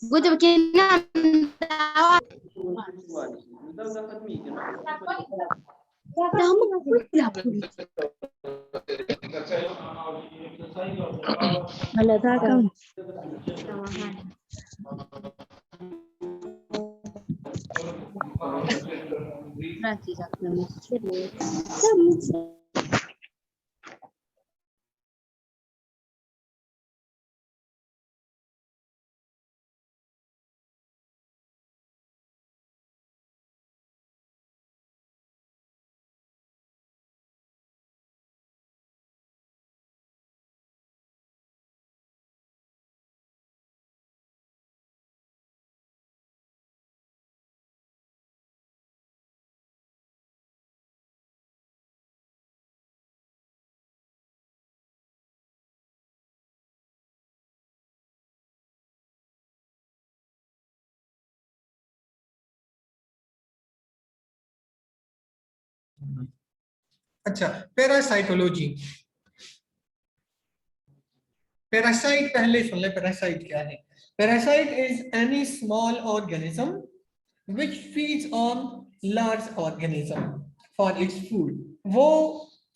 Gue udah bikin Malatakan. अच्छा, parasitology. Parasite पहले सुन ले, पैरासाइट क्या है। Parasite is any small organism which feeds on large organism for its food. वो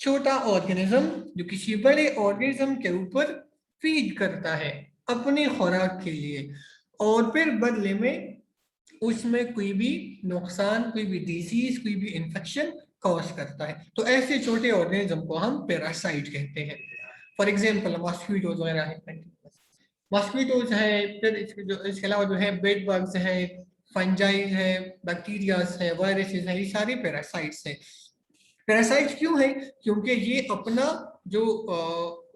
छोटा ऑर्गेनिज्म जो किसी बड़े ऑर्गेनिज्म के ऊपर फीड करता है अपनी खुराक के लिए, और फिर बदले में उसमें कोई भी नुकसान, कोई भी डिजीज, कोई भी इंफेक्शन कॉज करता है। तो ऐसे छोटे ऑर्गेनिज्म को हम पैरासाइट कहते हैं। फॉर एग्जाम्पल मॉस्किटोज वगैरह है, मॉस्किटोज है, फिर इसके अलावा जो है बेड बग्स है, फंजाई है, बैक्टीरियाज है, वायरसेस है, ये सारे पैरासाइट्स हैं। पैरासाइट्स क्यों है? क्योंकि ये अपना जो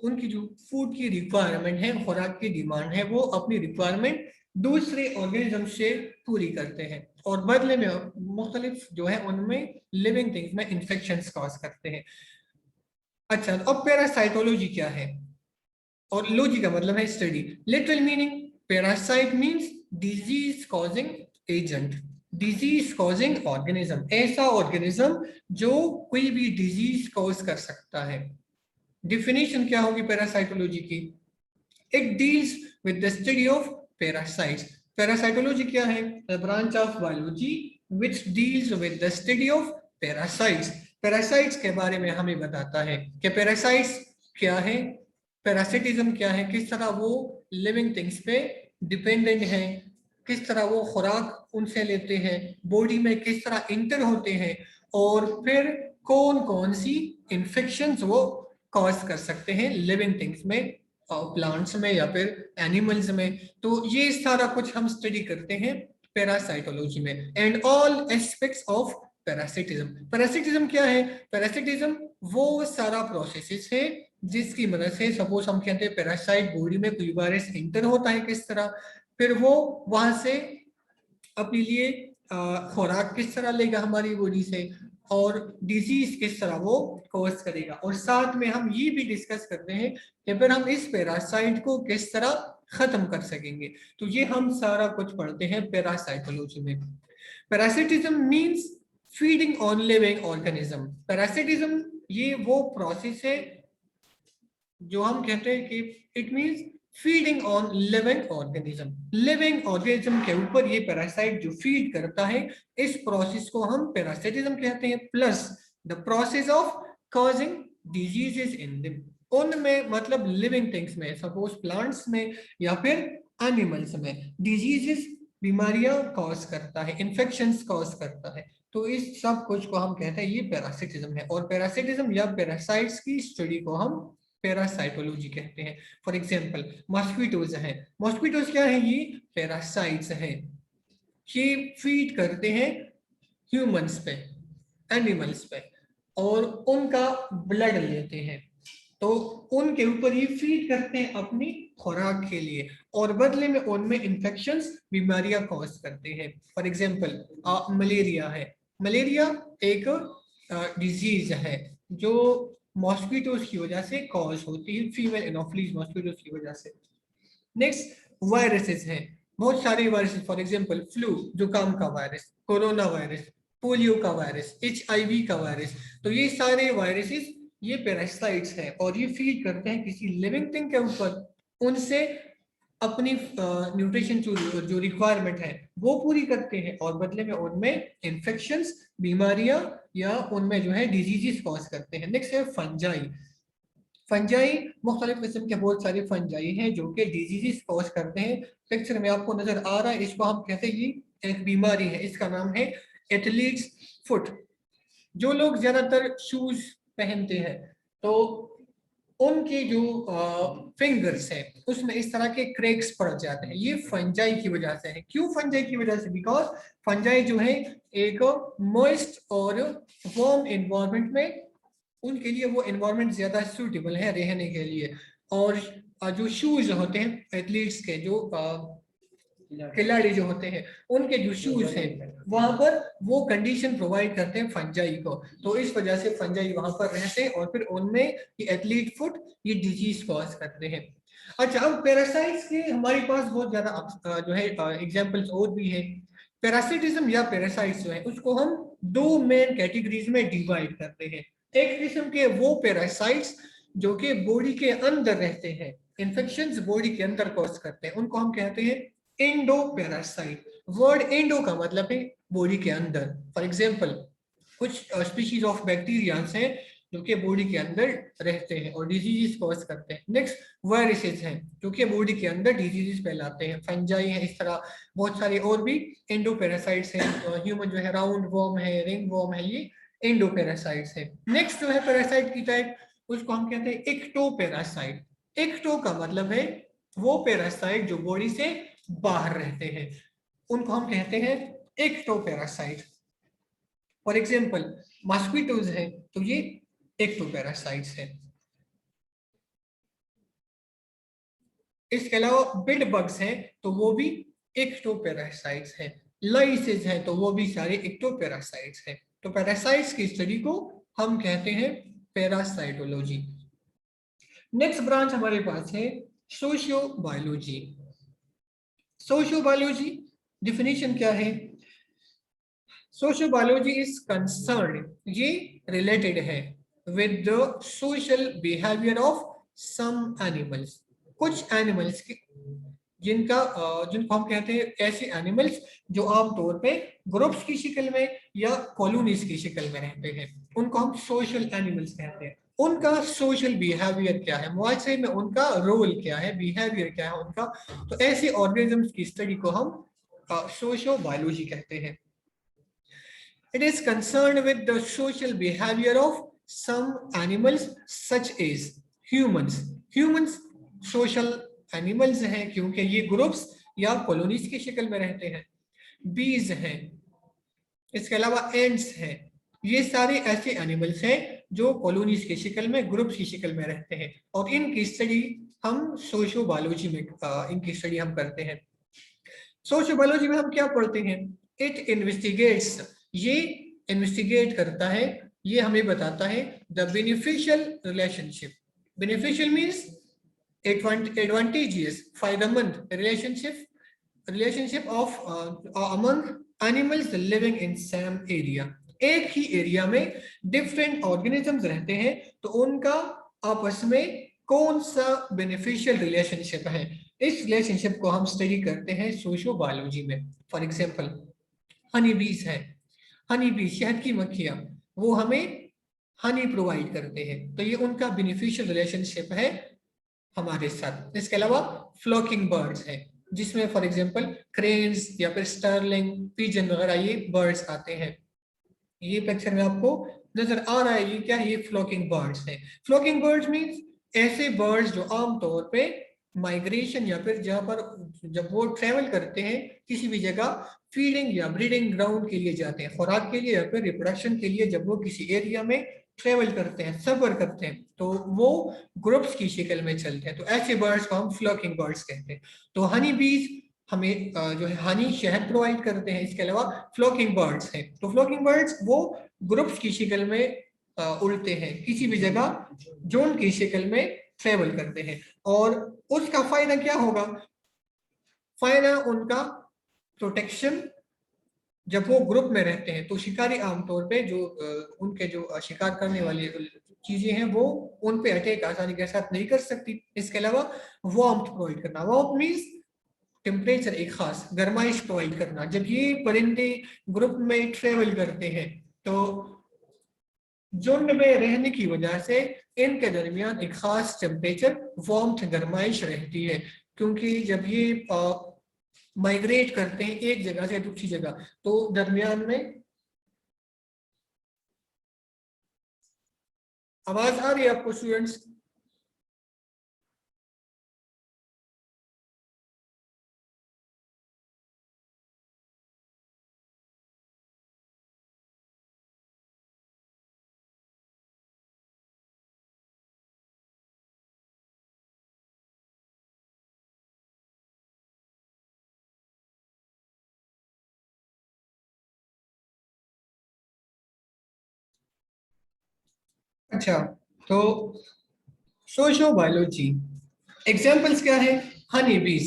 उनकी जो फूड की रिक्वायरमेंट है, खुराक की डिमांड है, वो अपनी रिक्वायरमेंट दूसरे ऑर्गेनिज्म से पूरी करते हैं, और बदले में मुख्तलिफ जो है उनमें लिविंग थिंग्स में इंफेक्शंस कॉज करते हैं। अच्छा, अब पैरासाइटोलॉजी क्या है? और लॉजी का मतलब है study. Literal meaning parasite means disease causing agent, disease causing organism, ऐसा ऑर्गेनिज्म जो कोई भी डिजीज कॉज कर सकता है। डिफिनेशन क्या होगी पैरासाइटोलॉजी की? It deals with the study of parasites. Parasitology क्या है? The branch of biology which deals with the study of parasites. Parasites के बारे में हमें बताता है कि पैरासाइट्स क्या है, पैरासिटिज्म क्या है, किस तरह वो लिविंग थिंग्स पे डिपेंडेंट है, किस तरह वो खुराक उनसे लेते हैं, बॉडी में किस तरह इंटर होते हैं, और फिर कौन कौन सी इंफेक्शंस वो कॉज कर सकते हैं लिविंग थिंग्स में, प्लांट्स में या फिर एनिमल्स में। तो ये सारा कुछ हम स्टडी करते हैं पैरासाइटोलॉजी में। And all aspects of parasitism. Parasitism क्या है? पैरासिटिज्म वो सारा प्रोसेसेस है जिसकी मदद से, सपोज हम कहते हैं पैरासाइट बॉडी में कोई वायरस एंटर होता है किस तरह, फिर वो वहां से अपने लिए खुराक किस तरह लेगा हमारी बॉडी से, और डिजीज किस तरह वो कॉज करेगा, और साथ में हम ये भी डिस्कस करते हैं कि फिर हम इस पैरासाइट को किस तरह खत्म कर सकेंगे। तो ये हम सारा कुछ पढ़ते हैं पैरासाइटोलॉजी में। Parasitism means feeding on living organism. Parasitism ये वो प्रोसेस है जो हम कहते हैं कि it means feeding on living organism. Living organism के ऊपर ये पैरासाइट जो फीड करता है, इस प्रोसेस को हम पैरासिटिज्म कहते हैं। Plus the process of causing diseases in them, उनमें मतलब लिविंग थिंग्स में, सपोज प्लांट्स में या फिर एनिमल्स में डिजीजेस, बीमारियां कॉज करता है, इंफेक्शंस कॉज करता है। तो इस सब कुछ को हम कहते हैं ये पैरासिटिज्म है, और पैरासिटिज्म या पैरासाइट्स की स्टडी को हम पैरासाइटोलॉजी कहते हैं। फॉर एग्जाम्पल मॉस्किटोज हैं, मॉस्किटोज क्या है? ये पैरासाइट्स हैं, ये फीड करते हैं ह्यूमंस पे, एनिमल्स पे, और उनका ब्लड लेते हैं, तो उनके ऊपर ये फीड करते हैं अपनी खुराक के लिए, और बदले में उनमें इंफेक्शंस, बीमारियां कॉज करते हैं। फॉर एग्जाम्पल मलेरिया है, मलेरिया एक डिजीज है जो मॉस्किटोज की वजह से कॉज होती है, फीमेल एनोफिलीज मॉस्किटोज की वजह से। नेक्स्ट वायरसेस हैं, बहुत सारे वायरसेस, फॉर एग्जांपल फ्लू, जुकाम का वायरस, कोरोना वायरस, पोलियो का वायरस, HIV का वायरस। तो ये सारे वायरसेस ये पैरासाइट्स हैं, और ये फीड करते हैं किसी लिविंग थिंग के ऊपर, उनसे अपनी न्यूट्रिशन जो रिक्वायरमेंट है वो पूरी करते हैं और बदले में उनमें इन्फेक्शंस, बीमारियां या उनमें जो है डिजीजेस कॉज करते हैं। नेक्स्ट है फंजाई। फंजाई मुख्तलिफ किस्म के बहुत सारे फंजाई हैं जो कि डिजीजेस कॉज करते हैं। पिक्चर में आपको नजर आ रहा है, इसको हम कहते हैं ये एक बीमारी है, इसका नाम है एथलीट्स फुट। जो लोग ज्यादातर शूज पहनते हैं तो उनकी जो फिंगर्स है उसमें इस तरह के क्रैक्स पड़ जाते हैं, ये फंजाई की वजह से है। क्यों फंजाई की वजह से? बिकॉज फंजाई जो है एक मॉइस्ट और वार्म एनवायरनमेंट में, उनके लिए वो एनवायरनमेंट ज्यादा सूटेबल है रहने के लिए। और जो शूज होते हैं एथलीट्स के, जो खिलाड़ी जो होते हैं उनके जो शूज हैं वहां पर वो कंडीशन प्रोवाइड करते हैं फंजाई को, तो इस वजह से फंजाई वहां पर रहते हैं और फिर उनमें ये एथलीट फुट ये डिजीज कॉज करते हैं। अच्छा, अब पैरासाइट्स के हमारे पास बहुत ज्यादा जो है एग्जांपल्स और भी है। पैरासिटिज्म या पैरासाइट्स जो है उसको हम दो मेन कैटेगरीज में डिवाइड करते हैं। एक किस्म के वो पैरासाइट्स जो कि बॉडी के अंदर रहते हैं, इन्फेक्शंस बॉडी के अंदर कॉज करते हैं, उनको हम कहते हैं इंडो पैरासाइट। वर्ड इंडो का मतलब है बॉडी के अंदर। फॉर एग्जांपल कुछ स्पीशीज ऑफ बैक्टीरियाज हैं जो कि बॉडी के अंदर रहते हैं और डिजीजेस कॉज करते हैं। नेक्स्ट वायरसेस हैं जो कि बॉडी के अंदर डिजीजेस फैलाते हैं, फंजाई है, इस तरह बहुत सारे और भी इंडो पैरासाइट्स हैं। ह्यूमन जो है राउंड वॉर्म है, रिंग वॉर्म है, ये इंडो पैरासाइट्स है। नेक्स्ट जो है पैरासाइट की टाइप उसको हम कहते हैं एक्टो पैरासाइट। एक्टो का मतलब है वो पैरासाइट जो बॉडी से बाहर रहते हैं, उनको हम कहते हैं एक्टोपैरासाइट। फॉर एग्जांपल मॉस्किटोज है तो ये एक्टोपैरासाइट्स है। इसके अलावा बेड बग्स हैं तो वो भी एक्टोपैरासाइट्स हैं। लाइसेस हैं तो वो भी सारे एक्टोपैरासाइट्स हैं। तो पैरासाइट्स की स्टडी को हम कहते हैं पैरासाइटोलॉजी। नेक्स्ट ब्रांच हमारे पास है सोशियोबायोलॉजी। सोशियोबायोलॉजी डिफिनेशन क्या है? सोशियोबायोलॉजी इज कंसर्न, ये रिलेटेड है with the social behaviour of some animals. कुछ एनिमल्स की जिनको हम कहते हैं ऐसे एनिमल्स जो आमतौर पे ग्रुप्स की शक्ल में या कॉलोनीज की शक्ल में रहते हैं, उनको हम सोशल एनिमल्स कहते हैं। उनका सोशल बिहेवियर क्या है, मुआशरे में उनका रोल क्या है, बिहेवियर क्या है उनका, तो ऐसे ऑर्गेनिजम्स की स्टडी को हम सोशियोबायोलॉजी कहते हैं। It is concerned with the social behavior of some animals such as humans. Humans social animals हैं क्योंकि ये ग्रुप्स या कॉलोनीज की शक्ल में रहते हैं। बीज हैं, इसके अलावा एंड्स हैं, ये सारे ऐसे एनिमल्स हैं जो कॉलोनीज की शक्ल में, ग्रुप्स की शक्ल में रहते हैं और इनकी स्टडी हम सोशियोबायोलॉजी में इनकी स्टडी हम करते हैं। सोशियोबायोलॉजी में हम क्या पढ़ते हैं? इट इन्वेस्टिगेट्स, ये इन्वेस्टिगेट करता है, ये हमें बताता है the beneficial relationship. Beneficial means advantageous, फायदेमंद relationship of among animals living in same area. एक ही एरिया में डिफरेंट ऑर्गेनिजम्स रहते हैं तो उनका आपस में कौन सा बेनिफिशियल रिलेशनशिप है, इस रिलेशनशिप को हम स्टडी करते हैं सोशियोबायोलॉजी में। फॉर एग्जांपल हनी बीज है, हनी बीज शहद की मक्खियां, वो हमें हनी प्रोवाइड करते हैं, तो ये उनका बेनिफिशियल रिलेशनशिप है हमारे साथ। इसके अलावा फ्लॉकिंग बर्ड्स है जिसमें फॉर एग्जांपल क्रेन्स या फिर स्टर्लिंग, पिजन वगैरह ये बर्ड्स आते हैं। ये पिक्चर में आपको नजर आ रहा है, ये क्या है? ये फ्लॉकिंग बर्ड्स है। फ्लॉकिंग बर्ड्स मींस ऐसे बर्ड्स जो आमतौर पे माइग्रेशन या फिर जहां पर जब वो ट्रेवल करते हैं किसी भी जगह फीडिंग या ब्रीडिंग ग्राउंड के लिए जाते हैं, खुराक के लिए या फिर रिप्रोडक्शन के लिए, जब वो किसी एरिया में ट्रेवल करते हैं, सफर करते हैं, तो वो ग्रुप्स की शक्ल में चलते हैं, तो ऐसे बर्ड्स को हम फ्लॉकिंग बर्ड्स कहते हैं। तो हनी बीज हमें जो है हनी शहद प्रोवाइड करते हैं। इसके अलावा फ्लॉकिंग बर्ड्स हैं, तो फ्लॉकिंग बर्ड्स वो ग्रुप्स की शक्ल में उड़ते हैं, किसी भी जगह जोन की शक्ल में ट्रेवल करते हैं। और उसका फायदा क्या होगा? फायदा उनका प्रोटेक्शन, जब वो ग्रुप में रहते हैं तो शिकारी आमतौर पे जो उनके जो शिकार करने वाली चीजें हैं वो उन पे अटैक आसानी के साथ नहीं कर सकती। इसके अलावा वार्मथ प्रोवाइड करना, वार्मथ मींस टेम्परेचर, एक खास गर्माइश प्रोवाइड करना। जब ये परिंदे ग्रुप में ट्रेवल करते हैं तो झुंड में रहने की वजह से इनके दरमियान एक खास टेम्परेचर, वार्मथ, गर्माइश रहती है। क्योंकि जब ये माइग्रेट करते हैं एक जगह से दूसरी जगह, तो दरमियान में आवाज आ रही है आपको स्टूडेंट्स? अच्छा, तो सोशो बायोलॉजी एग्जाम्पल्स क्या है? हनी बीज,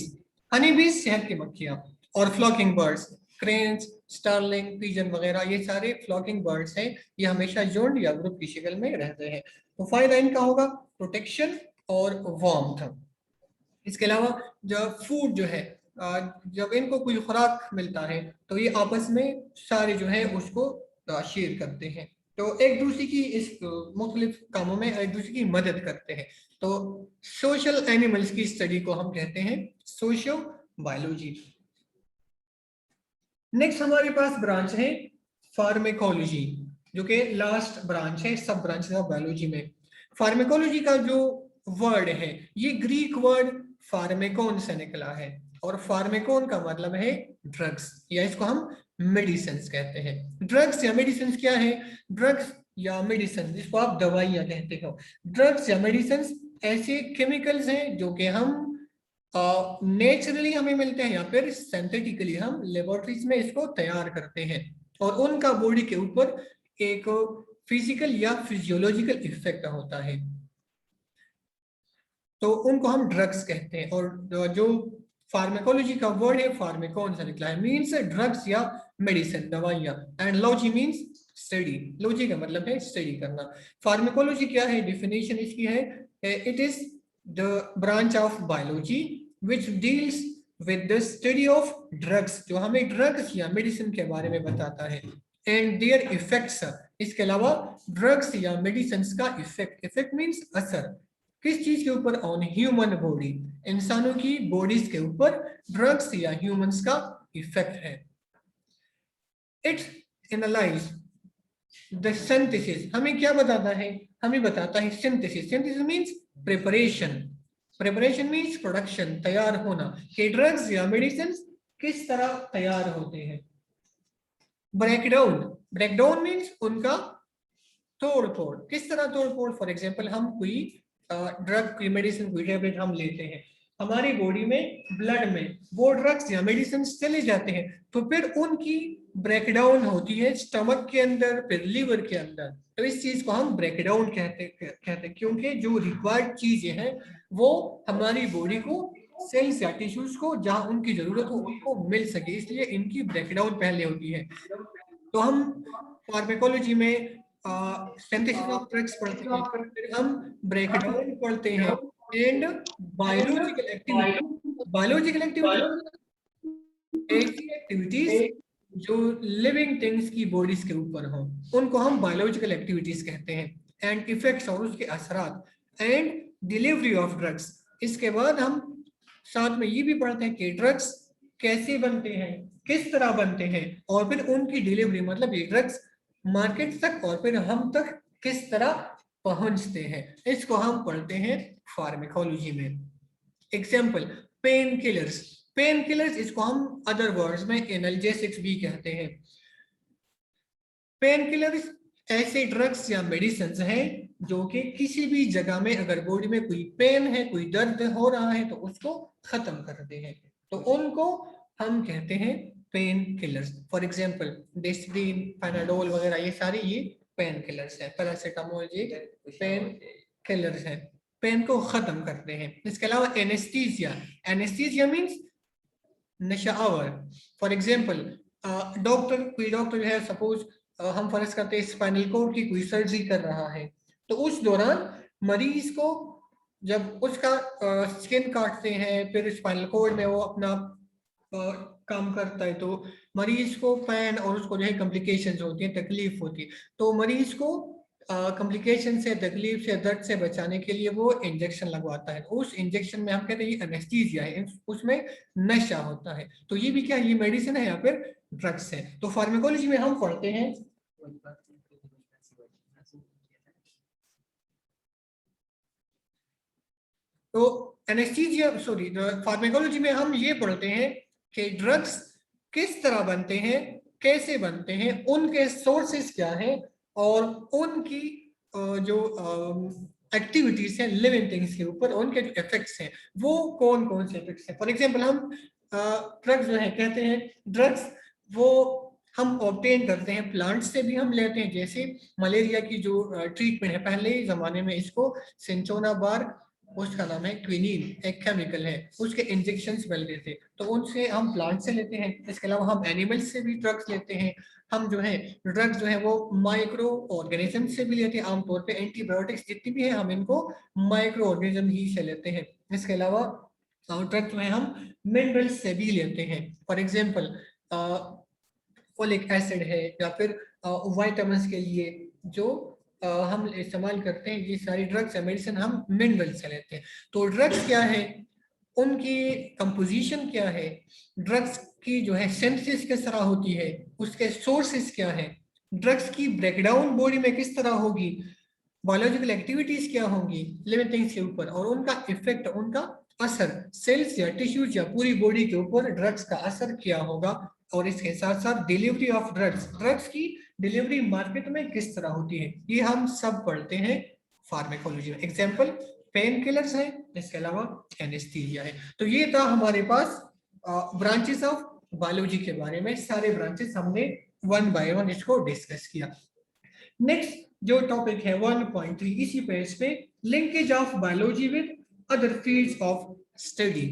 हनी बीज शहद की मक्खियां, और flocking birds, cranes, starling, pigeon वगैरह, ये सारे फ्लॉकिंग बर्ड्स हैं। ये हमेशा झुंड या ग्रुप की शक्ल में रहते हैं। तो फायदा इनका होगा प्रोटेक्शन और वार्मथ। इसके अलावा जब फूड जो है, जब इनको कोई खुराक मिलता है तो ये आपस में सारे जो है उसको शेयर करते हैं। तो एक दूसरे की इस मुख्तलिफ कामों में एक दूसरे की मदद करते हैं। तो सोशल एनिमल्स की स्टडी को हम कहते हैं सोशियो बायोलॉजी। नेक्स्ट हमारे पास ब्रांच है फार्मेकोलॉजी, जो कि लास्ट ब्रांच है सब ब्रांच ऑफ बायोलॉजी में। फार्मेकोलॉजी का जो वर्ड है ये ग्रीक वर्ड फार्मेकोन से निकला है, और फार्मेकोन का मतलब है ड्रग्स, या इसको हम मेडिसिन कहते हैं। ड्रग्स या मेडिसिन क्या है? ड्रग्स या मेडिसिन, जिसको आप दवाइयां कहते हो, ड्रग्स या मेडिसिन ऐसे केमिकल्स हैं जो कि हम नेचुरली हमें मिलते हैं या फिर सिंथेटिकली हम लेबोरेटरीज में इसको तैयार करते हैं, और उनका बॉडी के ऊपर एक फिजिकल या फिजियोलॉजिकल इफेक्ट होता है, तो उनको हम ड्रग्स कहते हैं। और जो फार्मेकोलॉजी का वर्ड है फार्मेकोन से निकला है, मीन्स ड्रग्स या मेडिसिन, दवाइयां, and logy means study. Logy का मतलब है स्टडी करना। फार्मेकोलॉजी क्या है? डिफिनेशन इसकी है, it is the branch of biology which deals with the study of drugs, जो हमें ड्रग्स या मेडिसिन के बारे में बताता है, एंड देयर इफेक्ट्स। इसके अलावा ड्रग्स या मेडिसिन का इफेक्ट, इफेक्ट मीन्स असर, किस चीज के ऊपर? ऑन ह्यूमन बॉडी, इंसानों की बॉडीज के ऊपर ड्रग्स या ह्यूमंस का इफेक्ट है। इट एनालाइज द सिंथेसिस, हमें क्या बताता है? हमें बताता है synthesis. Synthesis means preparation, preparation means production, तैयार होना, कि ड्रग्स या मेडिसिन किस तरह तैयार होते हैं। ब्रेकडाउन, ब्रेकडाउन मींस उनका तोड़ फोड़, किस तरह तोड़ फोड़? फॉर एग्जाम्पल हम कोई ड्रग, कोई मेडिसिन, कोई टेबलेट हम लेते हैं, हमारी बॉडी में, ब्लड में वो ड्रग्स या मेडिसिन चले जाते हैं, तो फिर उनकी ब्रेकडाउन होती है स्टमक के अंदर, फिर लीवर के अंदर। तो इस चीज को हम ब्रेकडाउन कहते हैं, क्योंकि जो रिक्वायर्ड चीजें हैं वो हमारी बॉडी को, सेल्स या टिश्यूज को जहां उनकी जरूरत हो उनको मिल सके, इसलिए इनकी ब्रेकडाउन पहले होती है। तो हम फार्मेकोलॉजी में सिंथेसिस ऑफ ड्रग्स पढ़ते हैं, फिर हम ब्रेकडाउन पढ़ते हैं, and biological activity. Biological activity ऐसी एक्टिविटीज जो लिविंग थिंग्स की बॉडीज के ऊपर हो, उनको हम बायोलॉजिकल एक्टिविटीज कहते हैं। एंड इफेक्ट्स, और उसके असरात, एंड डिलीवरी ऑफ ड्रग्स। इसके बाद हम साथ में ये भी पढ़ते हैं कि ड्रग्स कैसे बनते हैं, किस तरह बनते हैं, और फिर उनकी डिलीवरी, मतलब ये ड्रग्स मार्केट तक और फिर हम तक किस तरह पहुंचते हैं, इसको हम पढ़ते हैं फार्मेकोलॉजी में। Example, pain killers, pain killers इसको हम अदर वर्ड्स में एनाल्जेसिक्स भी कहते हैं। पेन किलर्स ऐसे ड्रग्स या मेडिसिन हैं जो कि किसी भी जगह में अगर बॉडी में कोई पेन है, कोई दर्द हो रहा है, तो उसको खत्म करते हैं, तो उनको हम कहते हैं pain killers. For example Disprin, Panadol वगैरह, ये सारे ये पेन किलर्स हैं। पैरासीटामोल ये पेन किलर्स हैं, पेन को खत्म करते हैं। इसके अलावा एनेस्थीसिया, एनेस्थीसिया मीन्स नशावर। फॉर एग्जाम्पल डॉक्टर, कोई डॉक्टर है, सपोज हम फर्ज करते हैं स्पाइनल कोड की कोई सर्जरी कर रहा है, तो उस दौरान मरीज को जब उसका स्किन काटते हैं, फिर स्पाइनल कोड में वो अपना काम करता है, तो मरीज को पेन और उसको जो है कॉम्प्लिकेशंस होती हैं, तकलीफ होती है, तो मरीज को कॉम्प्लिकेशन से, तकलीफ से, दर्द से बचाने के लिए वो इंजेक्शन लगवाता है। उस इंजेक्शन में हम कहते हैं ये एनेस्थीसिया है, उसमें नशा होता है। तो ये भी क्या है, ये मेडिसिन है या फिर ड्रग्स है। तो फार्माकोलॉजी में हम पढ़ते हैं तो एनेस्थीसिया सॉरी फार्माकोलॉजी में हम ये पढ़ते हैं कि ड्रग्स किस तरह बनते हैं, कैसे बनते हैं, उनके सोर्सेस क्या हैं, और उनकी जो एक्टिविटीज हैं लिविंग थिंग्स के ऊपर, उनके जो इफेक्ट्स हैं वो कौन कौन से इफेक्ट्स हैं। फॉर एग्जांपल हम ड्रग्स जो है कहते हैं, ड्रग्स वो हम ऑब्टेन करते हैं प्लांट से भी हम लेते हैं, जैसे मलेरिया की जो ट्रीटमेंट है, पहले जमाने में इसको सिंचोना बार, उसका नाम है क्विनीन, एक केमिकल है, उसके इंजेक्शंस मिलते थे, तो उनसे हम प्लांट से लेते हैं। इसके अलावा हम एनिमल्स से भी ड्रग्स लेते हैं। हम जो है ड्रग्स जो है वो माइक्रो ऑर्गेनिज्म से भी लेते हैं, आमतौर पे एंटीबायोटिक्स जितनी भी है हम इनको माइक्रो ऑर्गेनिज्म ही से लेते हैं। इसके अलावा ड्रग्स जो है हम मिनरल्स से भी लेते हैं। फॉर एग्जाम्पल फोलिक एसिड है, या फिर वाइटामिन के लिए जो हम इस्तेमाल करते हैं, ये सारी ड्रग्स है, मेडिसिन हम मिनरल से लेते हैं। तो ड्रग्स क्या है, उनकी कंपोजिशन क्या है, ड्रग्स की जो है सिंथेसिस किस तरह होती है, उसके सोर्सेस क्या है, ड्रग्स की ब्रेकडाउन बॉडी में किस तरह होगी, बायोलॉजिकल एक्टिविटीज क्या होंगी लिविंग थिंग्स के ऊपर, और उनका इफेक्ट, उनका असर सेल्स या टिश्यूज या पूरी बॉडी के ऊपर ड्रग्स का असर क्या होगा, और इसके साथ साथ डिलीवरी ऑफ ड्रग्स, ड्रग्स की डिलीवरी मार्केट में किस तरह होती है, ये हम सब पढ़ते हैं फार्माकोलॉजी में। एग्जांपल पेन किलर्स है, इसके अलावा एनेस्थीसिया है। तो ये था हमारे पास ब्रांचेस ऑफ बायोलॉजी के बारे में, सारे ब्रांचेस हमने वन बाय वन इसको डिस्कस किया। नेक्स्ट जो टॉपिक है 1.3, इसी पेज पे linkage of biology with other fields of study.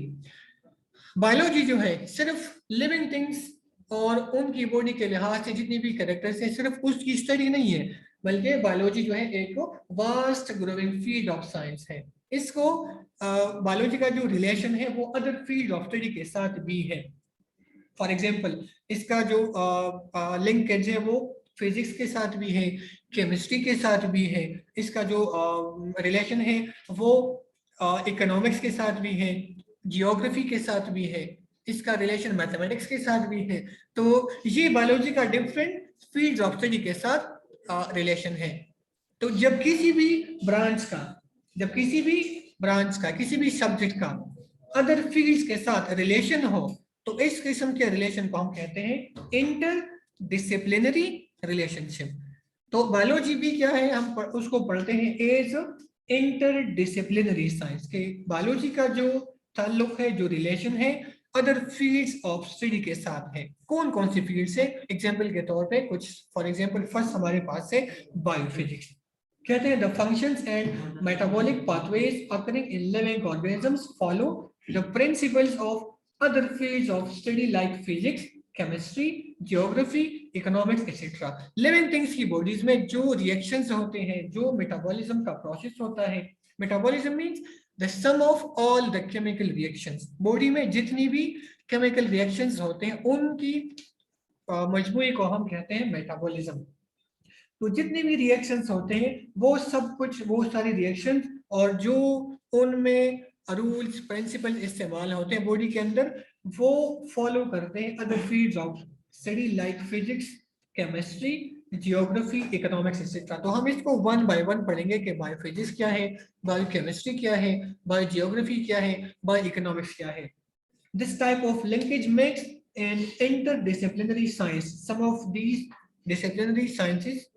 Biology जो है सिर्फ लिविंग थिंग्स और उनकी बॉडी के लिहाज से जितनी भी कैरेक्टर्स है सिर्फ उसकी स्टडी नहीं है, बल्कि बायोलॉजी जो है एक vast growing field of science है। इसको बायोलॉजी का जो रिलेशन है वो अदर फील्ड ऑफ स्टडी के साथ भी है। फॉर एग्जाम्पल इसका जो लिंकेज है वो फिजिक्स के साथ भी है, केमिस्ट्री के साथ भी है, इसका जो रिलेशन है वो इकोनॉमिक्स के साथ भी है, जियोग्राफी के साथ भी है, इसका रिलेशन मैथमेटिक्स के साथ भी है। तो ये बायोलॉजी का डिफरेंट फील्ड्स ऑफ स्टडी के साथ रिलेशन है। तो जब किसी भी ब्रांच का किसी भी सब्जेक्ट का अदर फील्ड्स के साथ रिलेशन हो, तो इस किस्म के रिलेशन को हम कहते हैं इंटर डिसिप्लिनरी रिलेशनशिप। तो बायोलॉजी भी क्या है, हम उसको पढ़ते हैं एज इंटर डिसिप्लिनरी साइंस के। बायोलॉजी का जो ताल्लुक है, जो रिलेशन है, अदर फील्ड्स ऑफ स्टडी के साथ है। कौन कौन सी फील्ड्स है, एग्जांपल के तौर पे कुछ, फॉर एग्जांपल फर्स्ट हमारे पास है बायोफिजिक्स। कहते हैं the functions and metabolic pathways occurring in living organisms follow the principles of other fields of study like physics, chemistry, geography, economics, etc. Living things की बॉडीज में जो रिएक्शंस होते हैं, जो मेटाबॉलिज्म का प्रोसेस होता है, metabolism means the sum of all the chemical reactions. Body में जितनी भी केमिकल रिएक्शंस होते हैं उनकी मजमूई को हम कहते हैं मेटाबॉलिज्म। तो जितनी भी रिएक्शंस होते हैं वो सब कुछ, वो सारी रिएक्शंस और जो उनमें रूल्स प्रिंसिपल इस्तेमाल होते हैं बॉडी के अंदर, वो फॉलो करते हैं other fields of study like physics, chemistry, geography, economics etcetera. तो हम इसको वन बाय वन पढ़ेंगे कि बायोफिजिक्स क्या है, बायोकेमिस्ट्री क्या है, बायोजियोग्राफी क्या है, बायो इकोनॉमिक्स क्या है। This type of linkage makes an interdisciplinary science. Some of these disciplinary sciences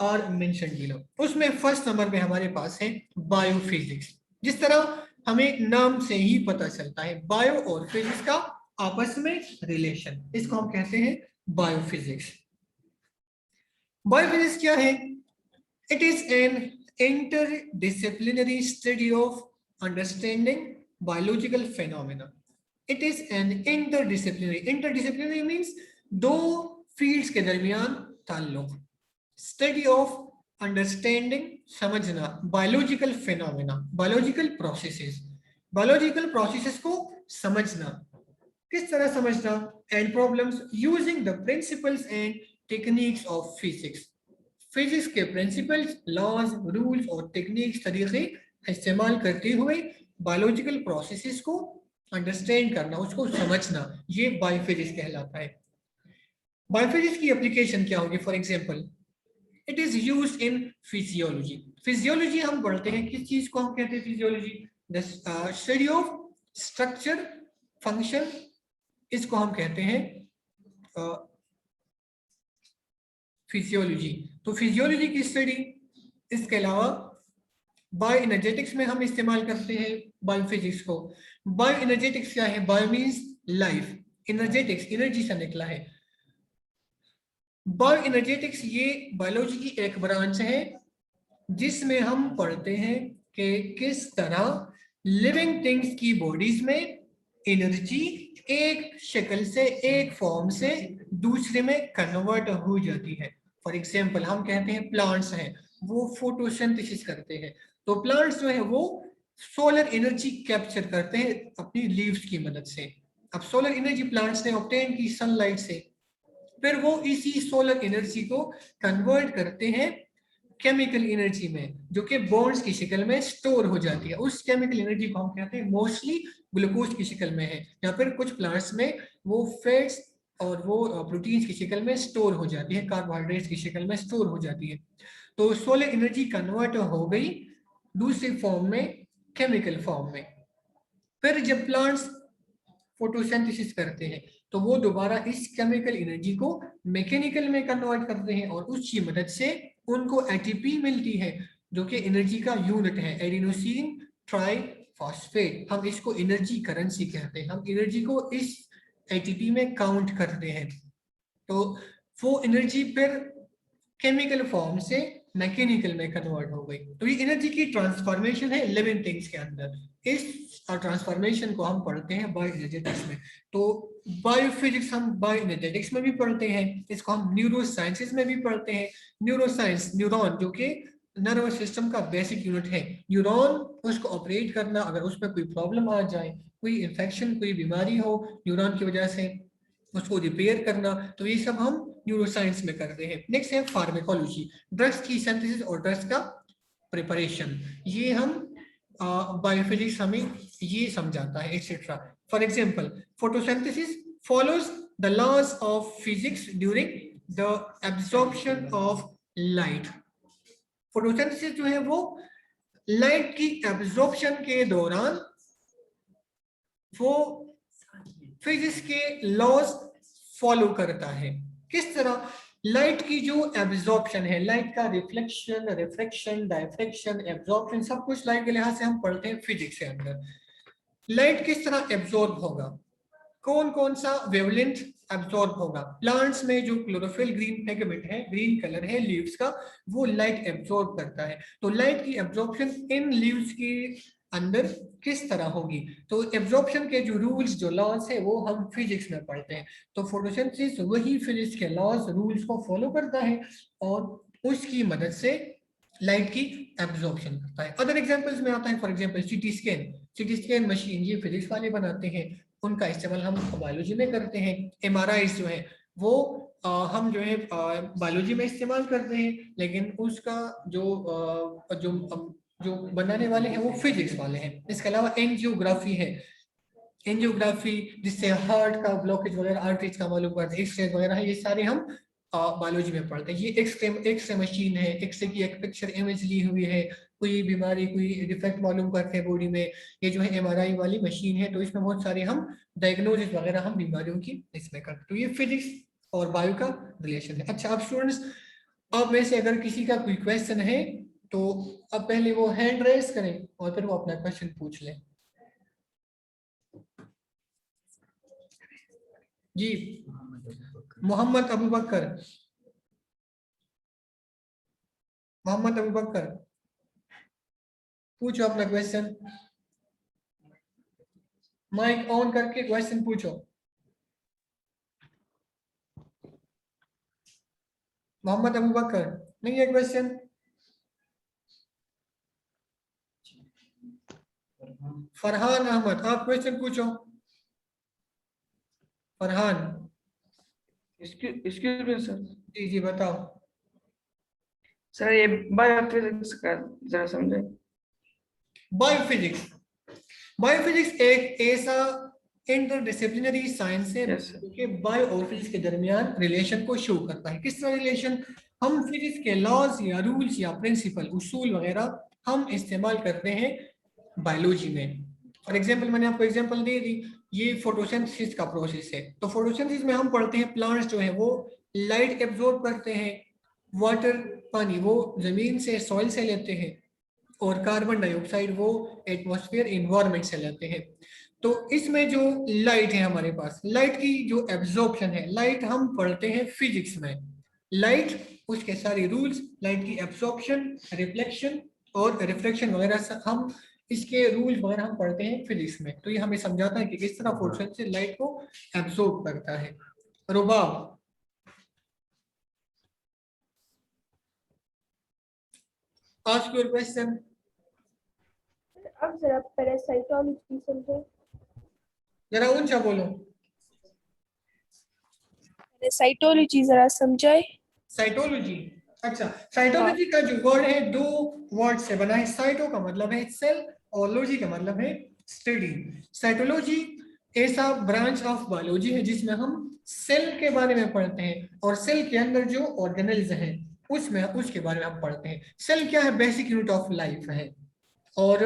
are mentioned below. उसमें फर्स्ट नंबर पे हमारे पास है बायोफिजिक्स। जिस तरह हमें नाम से ही पता चलता है, बायो और फिजिक्स का आपस में रिलेशन, इसको हम कहते हैं बायोफिजिक्स। बायोफिजिक्स क्या है? It is an interdisciplinary study of understanding biological phenomena. It is an interdisciplinary means दो फील्ड्स के दरमियान ताल्लुक, स्टडी ऑफ अंडरस्टैंडिंग समझना बायोलॉजिकल फेनोमेना, बायोलॉजिकल प्रोसेसेस को समझना, किस तरह समझना, and problems using the principles and techniques of physics. Physics के प्रिंसिपल्स, लॉज, रूल्स और टेक्निक्स, तरीके इस्तेमाल करते हुए बायोलॉजिकल प्रोसेसेस को अंडरस्टैंड करना, उसको समझना, ये बायोफिजिक्स कहलाता है। बायोफिजिक्स की एप्लीकेशन क्या होगी? For example, it is used in physiology. Physiology हम पढ़ते हैं, किस चीज को हम कहते हैं physiology? The study of structure, function, इसको हम कहते हैं फिजियोलॉजी। तो फिजियोलॉजी की स्टडी, इसके अलावा बायो एनर्जेटिक्स में हम इस्तेमाल करते हैं बायोफिजिक्स को। बायो एनर्जेटिक्स क्या है? Bio means life, energetics energy से निकला है। बायो एनर्जेटिक्स ये बायोलॉजी की एक ब्रांच है जिसमें हम पढ़ते हैं कि किस तरह लिविंग थिंग्स की बॉडीज में एनर्जी एक शक्ल से, एक फॉर्म से दूसरे में कन्वर्ट हो जाती है। फॉर एग्जांपल, हम कहते हैं प्लांट्स हैं, वो फोटोसिंथेसिस करते हैं। तो प्लांट्स जो है वो सोलर एनर्जी कैप्चर करते हैं अपनी लीव्स की मदद से। अब सोलर एनर्जी प्लांट्स ने ऑब्टेन की सनलाइट से, फिर वो इसी सोलर एनर्जी को कन्वर्ट करते हैं केमिकल एनर्जी में, जो कि बॉन्ड्स की शक्ल में स्टोर हो जाती है। उस केमिकल एनर्जी को हम कहते हैं मोस्टली ग्लूकोज की शक्ल में है, या फिर कुछ प्लांट्स में वो फैट्स और वो प्रोटीन्स की शक्ल में स्टोर हो जाती है, कार्बोहाइड्रेट्स की शक्ल में स्टोर हो जाती है। तो सोलर एनर्जी कन्वर्ट हो गई दूसरी फॉर्म में, केमिकल फॉर्म में। फिर जब प्लांट्स फोटोसिंथेसिस करते हैं तो वो दोबारा इस केमिकल एनर्जी को मैकेनिकल में कन्वर्ट करते हैं, और उसकी मदद से उनको एटीपी मिलती है, जो कि एनर्जी का यूनिट है, एडिनोसिन ट्राइफॉस्फेट। हम इसको एनर्जी करेंसी कहते हैं, हम एनर्जी को इस एटीपी में काउंट करते हैं। तो वो एनर्जी फिर केमिकल फॉर्म से मैकेनिकल में कन्वर्ट हो गई। तो ये एनर्जी की ट्रांसफॉर्मेशन है लिविंग थिंग्स के अंदर। इस ट्रांसफॉर्मेशन को हम पढ़ते हैं बायो एनर्जेटिक्स में। तो बायोफिजिक्स हम बायो एनर्जेटिक्स में भी पढ़ते हैं, इसको हम न्यूरो साइंसेस में भी पढ़ते हैं। न्यूरो साइंस, न्यूरॉन जो कि नर्वस सिस्टम का बेसिक यूनिट है, न्यूरॉन उसको ऑपरेट करना, अगर उसमें कोई प्रॉब्लम आ जाए, कोई इन्फेक्शन, कोई बीमारी हो न्यूरॉन की वजह से, उसको रिपेयर करना, तो ये सब हम न्यूरोसाइंस में करते हैं। नेक्स्ट है फार्मेकोलॉजी, ड्रग्स की सिंथेसिस और ड्रग्स का प्रिपरेशन, ये हम बायोफिजिक्स हमें ये समझाता है, etcetera. For example, photosynthesis follows the laws of physics during the absorption of light. Photosynthesis जो है वो लाइट की एब्जॉर्प्शन के दौरान वो फिजिक्स के लॉज फॉलो करता है। किस तरह? लाइट की जो एब्जॉर्प्शन है, लाइट का रिफ्लेक्शन, रिफ्रैक्शन, डायफ्रैक्शन, एब्जॉर्प्शन, सब कुछ लाइट के लिहाज से हम पढ़ते हैं फिजिक्स के अंदर। लाइट किस तरह एब्जॉर्ब होगा, कौन कौन सा वेवलेंथ एब्जॉर्ब होगा? प्लांट्स में जो क्लोरोफिल ग्रीन पिगमेंट है, ग्रीन कलर है लीव्स का, वो लाइट एब्जॉर्ब करता है। तो लाइट की एब्जॉर्प्शन इन लीव्स के अंदर किस तरह होगी? तो एब्जॉर्प्शन के जो रूल्स, जो लॉज है, वो हम फिजिक्स में पढ़ते हैं। तो फोटोसिंथेसिस वही फिजिक्स के लॉज, रूल्स को फॉलो करता है और उसकी मदद से लाइट की एब्जॉर्प्शन करता है। अदर एग्जांपल्स में आता है, for example CT scan. CT scan machine ये फिजिक्स वाले बनाते हैं, उनका इस्तेमाल हम बायोलॉजी में करते हैं। एमआरआई जो है वो हम जो है बायोलॉजी में इस्तेमाल करते हैं, लेकिन उसका जो बनाने वाले हैं वो फिजिक्स वाले हैं। इसके अलावा एंजियोग्राफी है, एंजियोग्राफी जिससे हार्ट का ब्लॉकेज वगैरह, आर्टरीज का मालूम करते हैं, एक्सरे वगैरह है, ये सारे हम बायोलॉजी में पढ़ते हैं। ये एक्सरे मशीन है, एक्सरे की एक पिक्चर इमेज ली हुई है, कोई बीमारी, कोई डिफेक्ट मालूम करते हैं बॉडी में, ये जो है एमआरआई वाली मशीन है। तो इसमें बहुत सारे हम डायग्नोसिस वगैरह हम बीमारियों की इसमें करते हैं। तो ये फिजिक्स और बायो का रिलेशन है। अच्छा, अब स्टूडेंट्स, अब में से अगर किसी का कोई क्वेश्चन है तो अब पहले वो हैंड रेज करें और फिर वो अपना क्वेश्चन पूछ लें। जी, मोहम्मद अबू बकर, मोहम्मद अबू बकर पूछो अपना क्वेश्चन, माइक ऑन करके क्वेश्चन पूछो। मोहम्मद अबू बकर नहीं है क्वेश्चन? फरहान अहमद, आप क्वेश्चन पूछो। Farhan, excuse me sir. जी जी बताओ। सर ये बायोफिजिक्स का जरा समझे। बायोफिजिक्स, बायोफिजिक्स एक ऐसा इंटरडिसिप्लिनरी साइंस है Yes, sir. जो कि बायो और फिजिक्स के दरमियान रिलेशन को शो करता है। किस तरह रिलेशन? हम फिजिक्स के लॉज या रूल्स या प्रिंसिपल उसूल वगैरह हम इस्तेमाल करते हैं बायोलॉजी में। फॉर एग्जांपल मैंने आपको एग्जांपल दे दी, ये फोटोसिंथेसिस का प्रोसेस है। तो फोटोसिंथेसिस में हम पढ़ते हैं प्लांट्स जो है वो लाइट एब्जॉर्ब करते हैं, वाटर पानी वो जमीन से सॉइल से लेते हैं, और कार्बन डाइऑक्साइड वो एटमॉस्फेयर इन्वायरमेंट से लेते हैं। तो इसमें जो लाइट है हमारे पास, लाइट की जो एब्जॉर्प्शन है, लाइट हम पढ़ते हैं फिजिक्स में। लाइट उसके सारे रूल्स, लाइट की एब्जॉर्प्शन, रिफ्लेक्शन और रिफ्लेक्शन वगैरह हम इसके रूल्स वगैरह हम पढ़ते हैं फिजिक्स में। तो ये हमें समझाता है कि किस तरह फोटोसिंथेसिस से लाइट को एब्जॉर्ब करता है। रुबाब, ask your question. अब जरा पैरासाइटोलॉजी समझे। जरा ऊंचा बोलो। पैरासाइटोलॉजी जरा समझाए। साइटोलॉजी, अच्छा साइटोलॉजी का जो वर्ड है दो वर्ड से बना है। साइटो का मतलब है सेल और लॉजी का मतलब है स्टडी। साइटोलॉजी ऐसा ब्रांच ऑफ बायोलॉजी है जिसमें हम सेल के बारे में पढ़ते हैं और सेल के अंदर जो ऑर्गेनेल्स हैं उसमें उसके बारे में हम पढ़ते हैं। सेल क्या है? बेसिक यूनिट ऑफ लाइफ है। और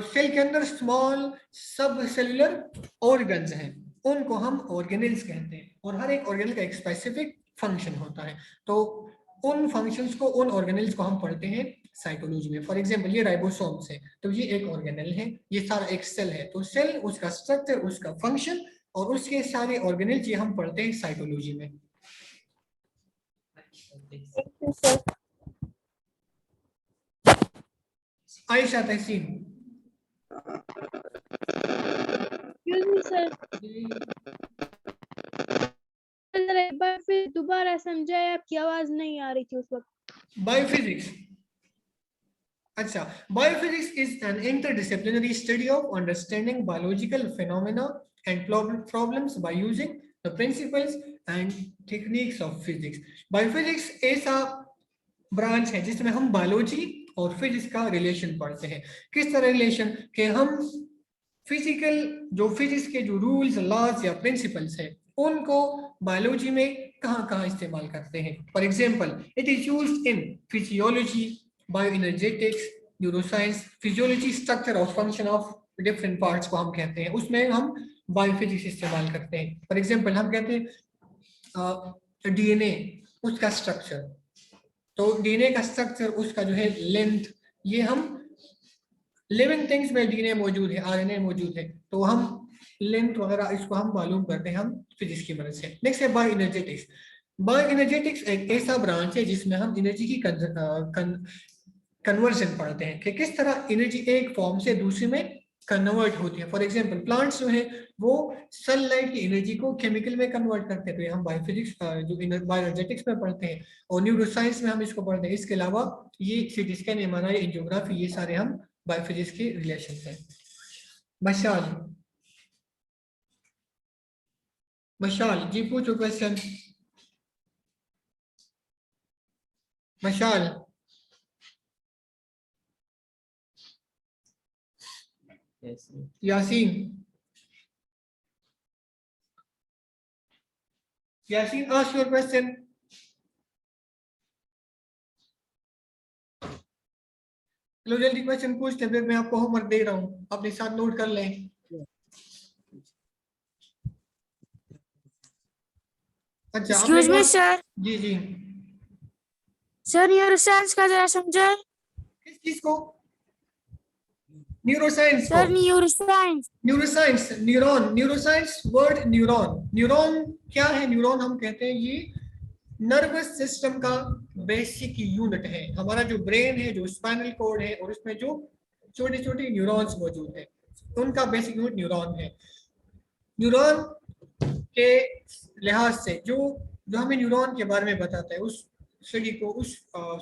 सेल के अंदर स्मॉल सब सेलुलर ऑर्गन्स हैं, उनको हम ऑर्गेनेल्स कहते हैं। और हर एक ऑर्गेनल का एक स्पेसिफिक फंक्शन होता है। तो उन फंक्शंस को, उन ऑर्गेनेल्स को हम पढ़ते हैं साइटोलॉजी में। फॉर एग्जांपल ये राइबोसोम्स है, तो ये एक ऑर्गेनेल है, ये सारा एक सेल है। तो सेल, उसका स्ट्रक्चर, उसका फंक्शन और उसके सारे ऑर्गेनेल्स ये हम पढ़ते हैं साइटोलॉजी में। सर आयशा तहसीन, एक्सक्यूज मी सर, जरा एक बार फिर दोबारा समझाए, आपकी आवाज नहीं आ रही थी उस वक्त। बायोफिजिक्स, अच्छा biophysics is an interdisciplinary study of understanding biological phenomena and problems by using the principles and techniques of physics. Biophysics ऐसा ब्रांच है जिसमें हम बायोलॉजी और फिजिक्स का रिलेशन पढ़ते हैं। किस तरह रिलेशन? कि हम फिजिकल जो फिजिक्स के जो रूल्स, लॉज या प्रिंसिपल्स है उनको बायोलॉजी में कहाँ कहाँ इस्तेमाल करते हैं। For example it is used in physiology, bioenergetics, neuroscience. Physiology structure और फंक्शन ऑफ डिफरेंट पार्ट्स को हम कहते हैं, उसमें हम बायोफिजिक्स इस्तेमाल करते हैं। फॉर एग्जांपल हम कहते हैं डीएनए, उसका स्ट्रक्चर, तो डीएनए का स्ट्रक्चर, उसका जो है लेंथ, ये हम लिविंग थिंग्स में डीएनए मौजूद है, आरएनए मौजूद है, तो हम लेंथ वगैरह इसको हम मालूम करते हैं हम फिजिक्स की मदद से। नेक्स्ट है बायो एनर्जेटिक्स। बायो एनर्जेटिक्स एक ऐसा ब्रांच है जिसमें हम एनर्जी की कन्वर्जन पढ़ते हैं कि किस तरह एनर्जी एक फॉर्म से दूसरे में कन्वर्ट होती है। फॉर एग्जांपल प्लांट्स जो है वो सनलाइट की एनर्जी को केमिकल में कन्वर्ट करते हैं, तो ये हम बायोफिजिक्स जो बायोएनर्जेटिक्स में पढ़ते हैं, और न्यूरोसाइंस में हम इसको पढ़ते हैं। इसके अलावा ये सीटी स्कैन, एमआरआई, एंजियोग्राफी, ये सारे हम बायोफिजिक्स के रिलेशन है। मशाल, मशाल जी पूछो question. Mashal, Yasin, Yasin ask your question. लो जल्दी क्वेश्चन पूछते, फिर मैं आपको होमवर्क दे रहा हूँ, अपने साथ नोट कर लें। अच्छा एक्सक्यूज मी सर। जी जी, सर न्यूरोसाइंस का जरा समझाए। किस चीज को? न्यूरोसाइंस को? Sir neuroscience. Neuroscience, neuron, neuroscience word neuron. Neuron क्या है? न्यूरॉन हम कहते हैं ये नर्वस सिस्टम का बेसिक यूनिट है। हमारा जो ब्रेन है, जो स्पाइनल कॉर्ड है, और उसमें जो छोटे छोटे न्यूरॉन्स मौजूद है, उनका बेसिक यूनिट न्यूरॉन है। न्यूरॉन के लिहाज से जो जो हमें न्यूरॉन के बारे में बताता है, उस स्टडी को, उस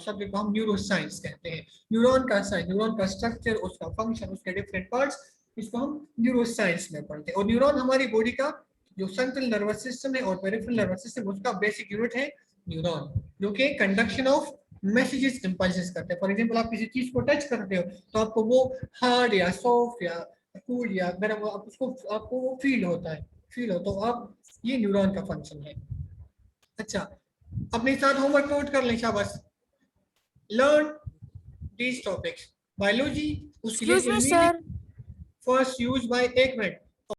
सब्जेक्ट को हम न्यूरोसाइंस कहते हैं। न्यूरॉन का साइंस, न्यूरॉन का स्ट्रक्चर, उसका फंक्शन, उसके डिफरेंट पार्ट्स, इसको हम न्यूरोसाइंस में पढ़ते हैं। और न्यूरॉन हमारी बॉडी का जो सेंट्रल नर्वस सिस्टम है और पेरिफेरल नर्वस सिस्टम, उसका बेसिक यूनिट है न्यूरॉन, जो कि कंडक्शन ऑफ मैसेजेस इंपल्सेस करते हैं। फॉर एग्जांपल आप किसी चीज को टच करते हो तो आपको वो हार्ड या सॉफ्ट या कूल या गर्म आपको वो फील होता है, तो आप ये न्यूरॉन का फंक्शन है। अच्छा, अपने साथ होमवर्क नोट कर लें, शाबाश। Learn these topics. बायोलॉजी, उसके लिए Excuse me, sir. First use by, एक मिनट,